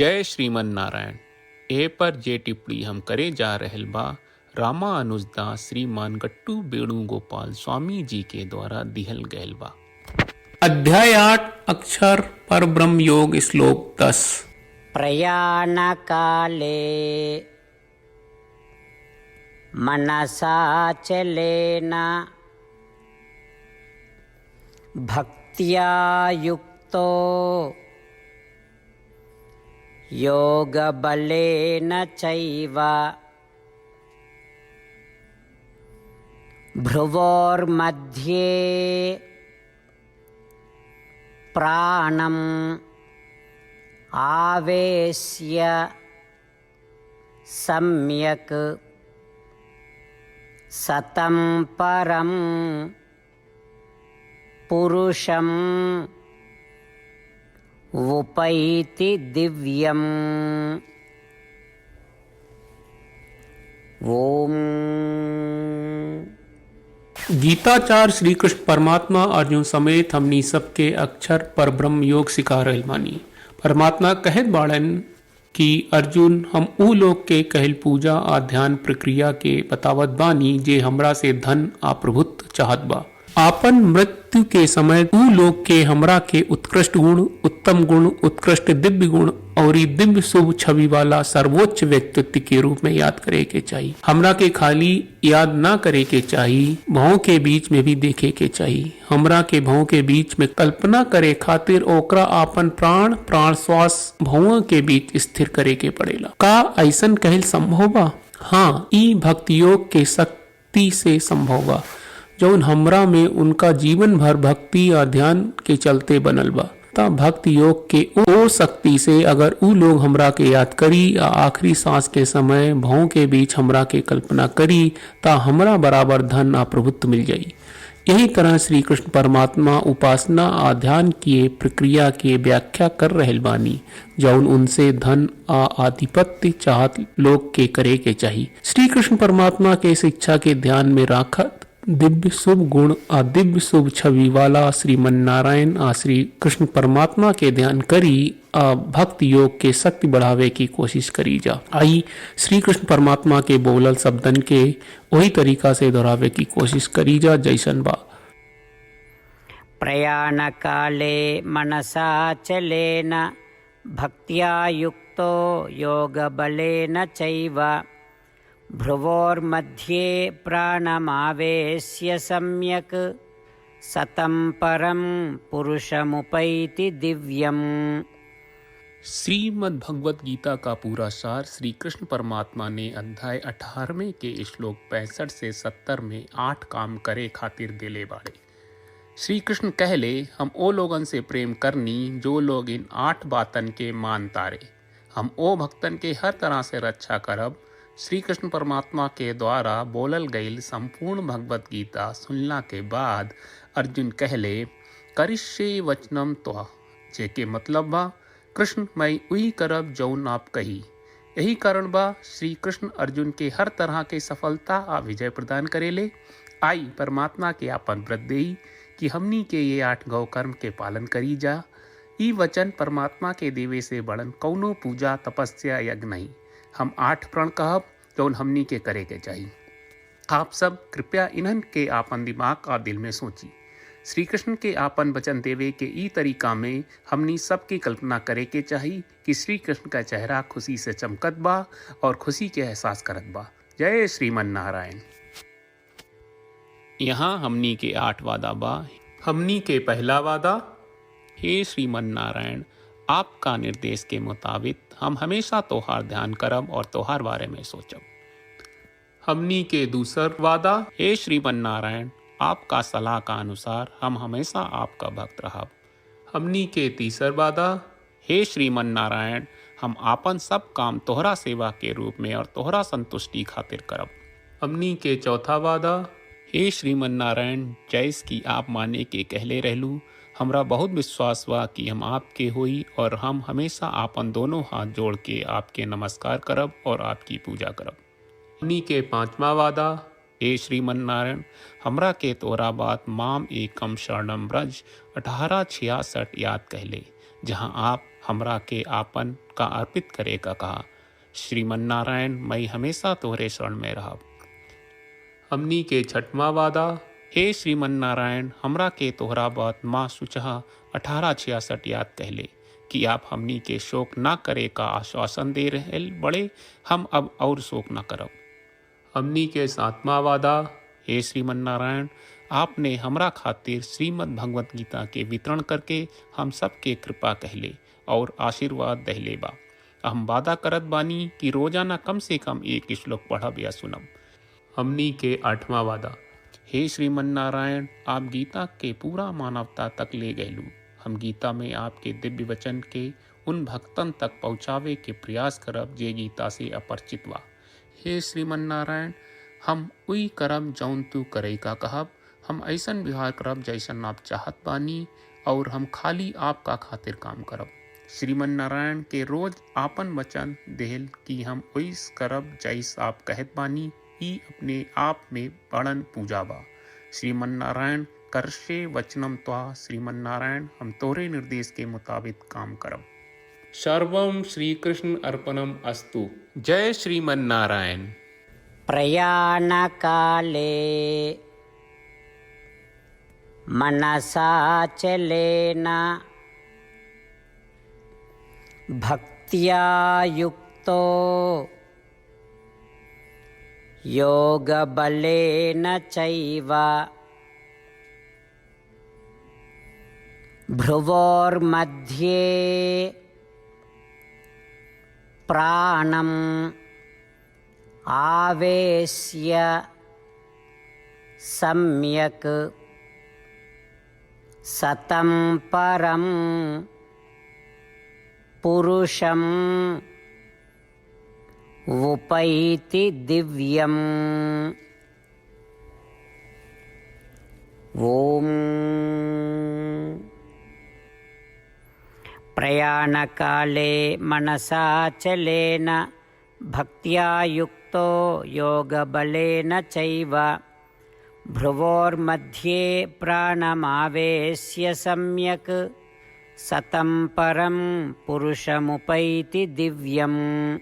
जय श्रीमन नारायण। ए पर जे टिप्पणी हम करे जा रहल बा रामानुजदास श्रीमान गट्टू वेणुगोपाल स्वामी जी के द्वारा दिहल गयल बा। अध्याय 8 अक्षर पर ब्रह्म योग श्लोक 10। प्रयाण काले मनसा चलेन भक्त्या युक्तो योग बलेन चैव भ्रुवोर्मध्ये प्राणम् आवेश्य सम्यक् सतं परं पुरुषम् उपैति दिव्यम्। ओम। गीताचार्य श्री कृष्ण परमात्मा अर्जुन समेत हमनी सबके अक्षर पर ब्रह्म योग सिखा रहल बानी। परमात्मा कहत बाड़न कि अर्जुन हम ऊ लोग के कहल पूजा आ ध्यान प्रक्रिया के बतावत बानी जे हमरा से धन आ प्रभुत्व चाहत बा। आपन मृत्यु के समय ऊ लोग के हमरा के उत्कृष्ट गुण, उत्तम गुण, उत्कृष्ट दिव्य गुण और दिव्य शुभ छवि वाला सर्वोच्च व्यक्तित्व के रूप में याद करे के चाहिए। हमरा के खाली याद ना करे के चाहिए, भावों के बीच में भी देखे के चाहिए। हमरा के भावों के बीच में कल्पना करे खातिर ओकरा आपन प्राण श्वास भावों के बीच स्थिर करे के पड़ेला। का ऐसन कहल संभव बा? हाँ, ई भक्ति योग के शक्ति से संभव बा जौन हमरा में उनका जीवन भर भक्ति और ध्यान के चलते बनल बा। ता भक्ति योग के ओ शक्ति से अगर ऊ लोग हमरा के याद करी या आखिरी सांस के समय भावों के बीच हमरा के कल्पना करी ता हमरा बराबर धन आ प्रभुत्व मिल जाई। यही तरह श्री कृष्ण परमात्मा उपासना आ ध्यान की प्रक्रिया के व्याख्या कर रहल बानी जौन उनसे धन आ आधिपत्य चाहत लोग के करे के चाहिए। श्री कृष्ण परमात्मा के शिक्षा के ध्यान में राखत दिव्य शुभ गुण आ दिव्य शुभ छवि वाला श्रीमन नारायण आ श्री कृष्ण परमात्मा के ध्यान करी आ भक्ति योग के शक्ति बढ़ावे की कोशिश करी जा। आई श्री कृष्ण परमात्मा के बोलल शब्दन के वही तरीका से दोहरावे की कोशिश करी जा जैसन बा। प्रयाण काले मनसा चलेन भक्त्या युक्तो योग बलेन चैव भ्रुवोर्मध्ये प्राणमावेश्य सम्यक् सतं परं पुरुषमुपैति दिव्यम्। श्रीमद् भगवत गीता का पूरा सार श्री कृष्ण परमात्मा ने अध्याय 18वें के श्लोक 65 से 70 में 8 काम करे खातिर देले बाड़े। श्री कृष्ण कहले हम ओ लोगन से प्रेम करनी जो लोग इन 8 बातन के मान तारे। हम ओ भक्तन के हर तरह से रक्षा करब। श्री कृष्ण परमात्मा के द्वारा बोलल गईल संपूर्ण भगवत गीता सुनला के बाद अर्जुन कहले करिष्ये वचनम त्वा, जेके मतलब बा कृष्ण मैं वही करब जौन आप कही। यही कारण बा श्री कृष्ण अर्जुन के हर तरह के सफलता आ विजय प्रदान करेले। आई परमात्मा के आपन व्रत देई कि हमनी के ये 8 गौ कर्म के पालन करी जा। ई वचन परमात्मा के देवे से बड़न कौनो पूजा तपस्या यज्ञ नहीं। हम 8 प्रण कहब जौन हमनी के करे के चाहिए। आप सब कृपया इन्हन के आपन दिमाग और दिल में सोची। श्री कृष्ण के आपन वचन देवे के ई तरीका में हमनी सबकी कल्पना करे के चाहिए कि श्री कृष्ण का चेहरा खुशी से चमकत बा और खुशी के एहसास करत बा। जय श्रीमन नारायण। यहाँ हमनी के 8 वादा बा। हमनी के पहला वादा, हे श्रीमन नारायण आपका निर्देश के मुताबिक हम हमेशा तोहार ध्यान करब और तोहार बारे में सोचब। हमनी के दूसर वादा, हे श्रीमन नारायण आपका सलाह का अनुसार हम हमेशा आपका भक्त रहब। हमनी के तीसर वादा, हे श्रीमन नारायण हम आपन सब काम तोहरा सेवा के रूप में और तोहरा संतुष्टि खातिर करब। हमनी के चौथा वादा, हे श्रीमन नारायण जैस की आप माने के कहले रहलू हमरा बहुत विश्वास बा कि हम आपके होई और हम हमेशा आपन दोनों हाथ जोड़ के आपके नमस्कार करब और आपकी पूजा करब। हमनी के 5वां वादा, हे श्रीमन नारायण हमरा के तोरा बात माम एकम शरणम ब्रज 1866 याद कहले, जहाँ आप हमरा के आपन का अर्पित करे का कहा। श्रीमन नारायण मैं हमेशा तोहरे शरण में रहब। हमनी के छठवां वादा। हे श्रीमन नारायण हमरा के तोहरा बात माँ सुचहा 1866 याद कहले कि आप हमनी के शोक ना करे का आश्वासन दे रहे बड़े, हम अब और शोक ना करब। हमनी के सातवां वादा। हे श्रीमन नारायण आपने हमरा खातिर श्रीमद् भगवत गीता के वितरण करके हम सबके कृपा कहले और आशीर्वाद दहले बा। हम वादा करत बानी कि रोजाना कम से कम एक श्लोक पढ़ब या सुनब। हमनी के आठवां वादा। हे श्रीमन नारायण आप गीता के पूरा मानवता तक ले गयलू। हम गीता में आपके दिव्य वचन के उन भक्तन तक पहुँचावे के प्रयास करब जे गीता से अपरिचित बा। हे श्रीमन नारायण हम उई करब जौन तू करे का कहब। हम ऐसन व्यवहार करब जैसन आप चाहत बानी और हम खाली आपका खातिर काम करब। श्रीमन नारायण के रोज आपन वचन देहल कि हम ओइस करब जैस आप कहत बानी, ई अपने आप में बड़न पूजा बा। श्रीमन नारायण करशे वचनम त्वा। श्रीमन नारायण हम तोरे निर्देश के मुताबिक काम करब। सर्वम श्री कृष्ण अर्पणम अस्तु। जय श्रीमन नारायण। प्रयाणकाले मनसाचलेन भक्त्या युक्तो योगबलेन चैव भ्रुवोर्मध्ये प्राणम् आवेश्य सम्यक् सतं परं पुरुषं उपैति दिव्यम्। ओम प्रयाणकाले मनसाचलेन भक्त्या युक्तो योगबलेन चैव भ्रुवोर्मध्ये प्राणमावेश्य सम्यक् सतं परं पुरुषमुपैति दिव्यम्।